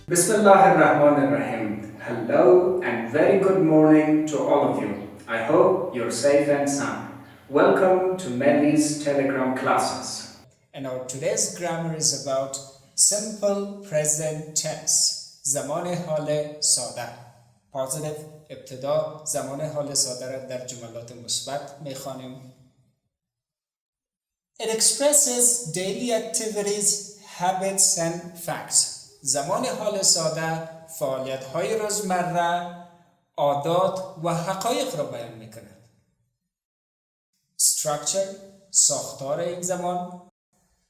Bismillahirrahmanirrahim. Hello and very good morning to all of you. I hope you're safe and sound. Welcome to Melly's Telegram classes. And our today's grammar is about simple present tense. زمان حال ساده. Positive ابتدا زمان حال ساده را در جملات مثبت می‌خوانیم. It expresses daily activities, habits and facts. زمان حال ساده فعالیت‌های روزمره، عادات و حقایق را بیان می‌کند. Structure ساختار این زمان.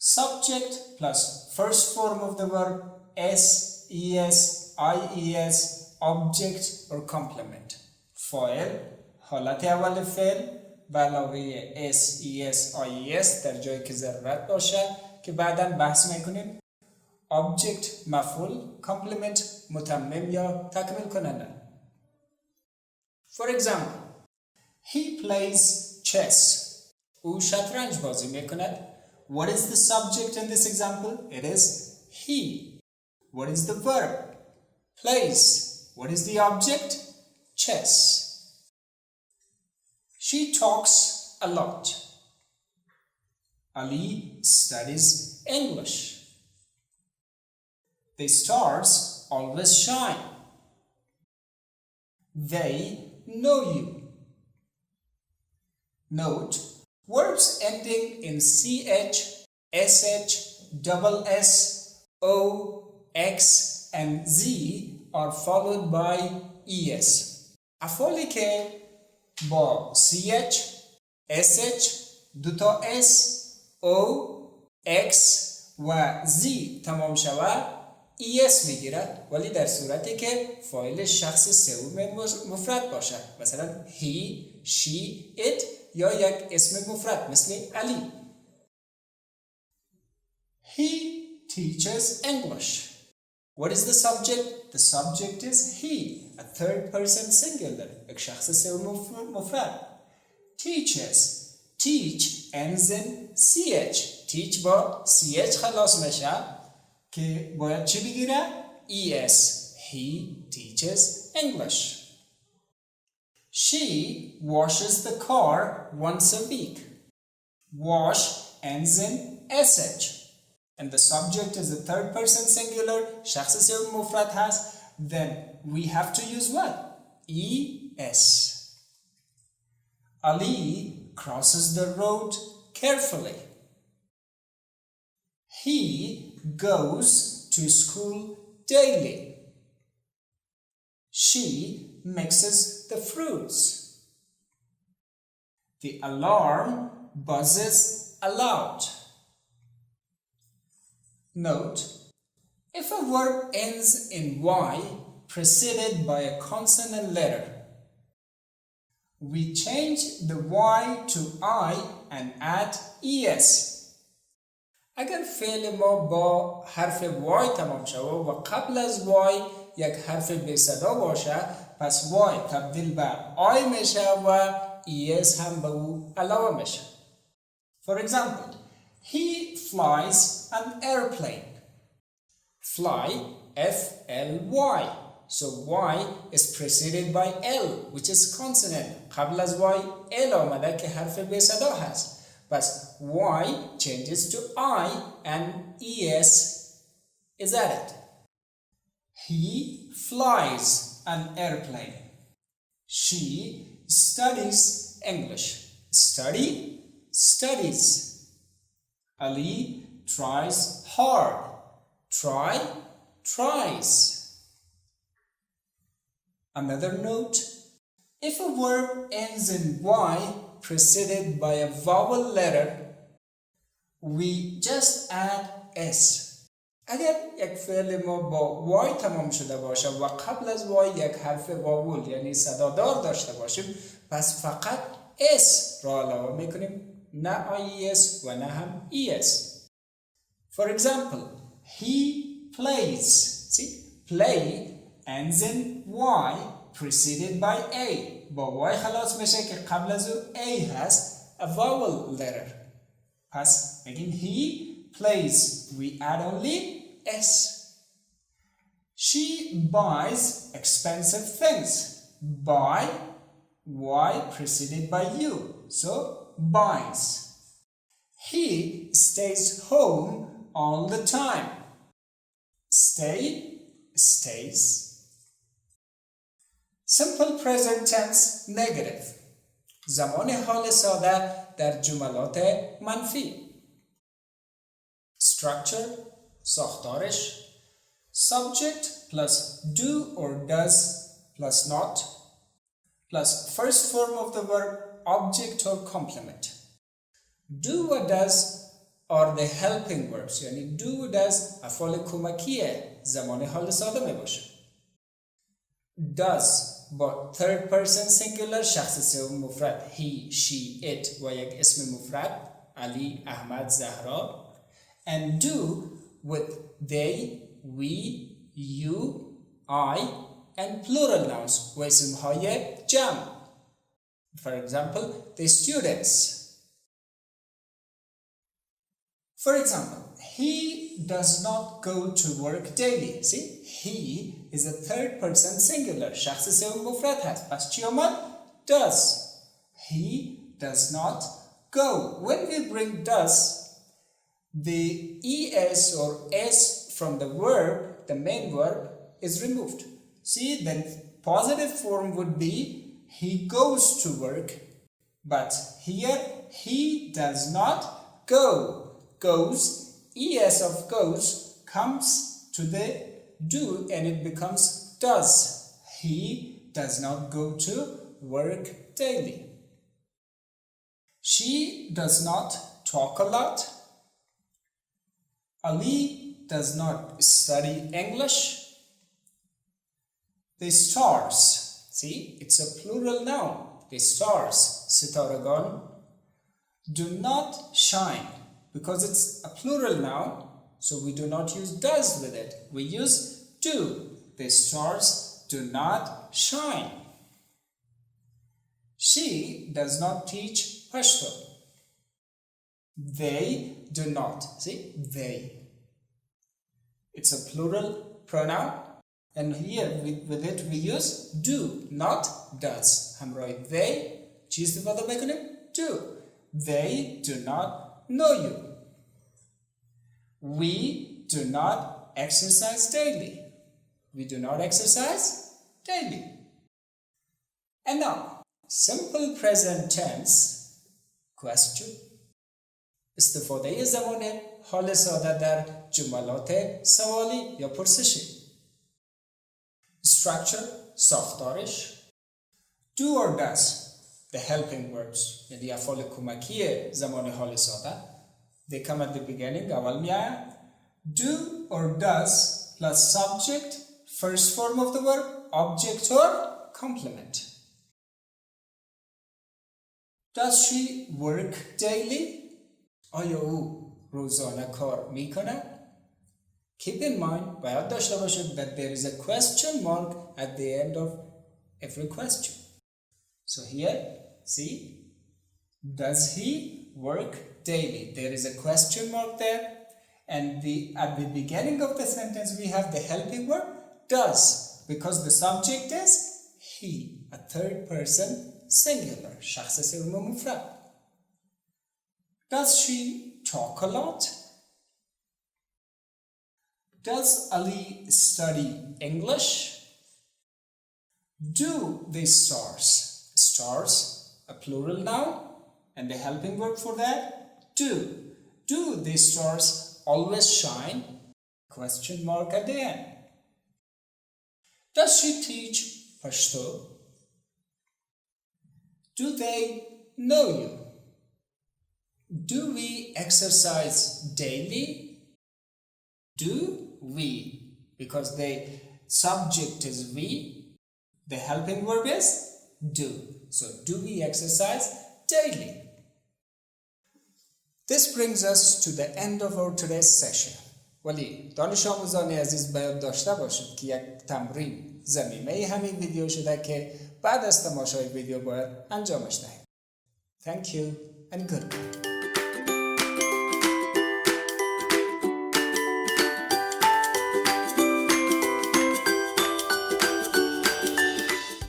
Subject plus first form of the verb s, es, ies, object or complement. فاعل حالت اول فعل به علاوه s, es, ies در جایی که ضرورت باشه که بعداً بحث میکنیم. Object مفعول، complement متمم یا تکمیل کننده. For example, he plays chess. او شطرنج بازی میکند. What is the subject in this example? It is he. What is the verb? Plays. What is the object? Chess. She talks a lot. Ali studies English. The stars always shine. They know you. Note, verbs ending in ch, sh, double s, o, x and z are followed by es. افعالی که با ch, sh, دوتا s, o, x و z تمام شود es میگیرد، ولی در صورتی که فاعل شخص سوم مفرد باشد، مثلا he, she, it یا یک اسم مفرد مثل علی. He teaches English. What is the subject? The subject is he, a third person singular, یک شخص سوم مفرد. Teaches. Teach ends in ch. Teach با ch خلاص میشه که باید چی بگیره؟ es. He teaches English. She washes the car once a week. Wash ends in sh. And the subject is the third person singular. شخص سوم مفرد هست. Then we have to use what? es. Ali crosses the road carefully. He goes to school daily. She mixes the fruits. The alarm buzzes aloud. Note, if a verb ends in y preceded by a consonant letter, we change the y to I and add es. اگر فعل ما با حرف وای تمام شود و قبل از وای یک حرف بی صدا باشه، پس وای تبدیل به آی میشه و es هم به او علاوه میشه. For example, he flies an airplane. Fly, F-L-Y. So y is preceded by L, which is consonant. قبل از y L آمده که حرف بی صدا هست. But y changes to I and es is added. He flies an airplane. She studies English. Study, studies. Ali tries hard. Try, tries. Another note, if a verb ends in y preceded by a vowel letter, we just add s. اگر یک فعل ما با y تمام شده باشه و قبل از y یک حرف واول یعنی صدادار داشته باشیم، پس فقط s را علاوه میکنیم، نه ies و نه هم es. For example, he plays. See, play ends in y preceded by a. با y خلاص میشه که قبل از او a هست، a vowel letter. پس بگیم he plays, we add only s. She buys expensive things. Buy, Y preceded by U. So, buys. He stays home all the time. Stay, stays. Simple present tense negative. زمان حال ساده در جملات منفی. Structure, ساختارش. Subject plus do or does plus not plus first form of the verb object or complement. Do or does are the helping verbs. یعنی do or does افعال کمکیه زمان حال ساده می باشه. Does با third person singular شخص سوم مفرد he, she, it و یک اسم مفرد علی، احمد، زهرا and do with they, we, you, I and plural nouns و اسمهای جمع. For example, the students. For example, he does not go to work daily. See, he is a third person singular. شخص سوم مفرد هست. پس چی آمد؟ Does. He does not go. When we bring does, the es or s from the verb, the main verb, is removed. See, the positive form would be he goes to work, but here he does not go. Goes, es of goes comes to the do and it becomes does. He does not go to work daily. She does not talk a lot. Ali does not study English. The stars, see, it's a plural noun. The stars, sitaragan, do not shine because it's a plural noun, so we do not use does with it. We use do. The stars do not shine. She does not teach Pashto. They do not. See, they. It's a plural pronoun. And here with it we use do, not does. همراه they چی استفاده میکنیم؟ Do. They do not know you. We do not exercise daily. We do not exercise daily. And now, simple present tense question. استفاده زمان حال ساده در جملات سوالی یا پرسشی. Structure, ساختارش. Do or does, the helping verbs. یعنی افعال کمکی زمان حال ساده. They come at the beginning. اول میاد. Do or does plus subject, first form of the verb, object or complement. Does she work daily? آیا او روزانه کار میکنه؟ Keep in mind, باید داشته باشید that there is a question mark at the end of every question. So here, see, does he work daily? There is a question mark there, and at the beginning of the sentence we have the helping verb does, because the subject is he, a third person singular. شخص سوم مفرد. Does she talk a lot? Does Ali study English? Do the stars. Stars, a plural noun, and the helping verb for that, do. Do the stars always shine? Question mark at the end. Does she teach Pashto? Do they know you? Do we exercise daily? Do we? Because the subject is we, the helping verb is do. So, do we exercise daily? This brings us to the end of our today's session. ولی دانش آموزان عزیز باید داشته باشید که یک تمرین ضمیمه همین ویدیو شده که بعد از تماشای ویدیو باید انجامش دهید. Thank you and goodbye.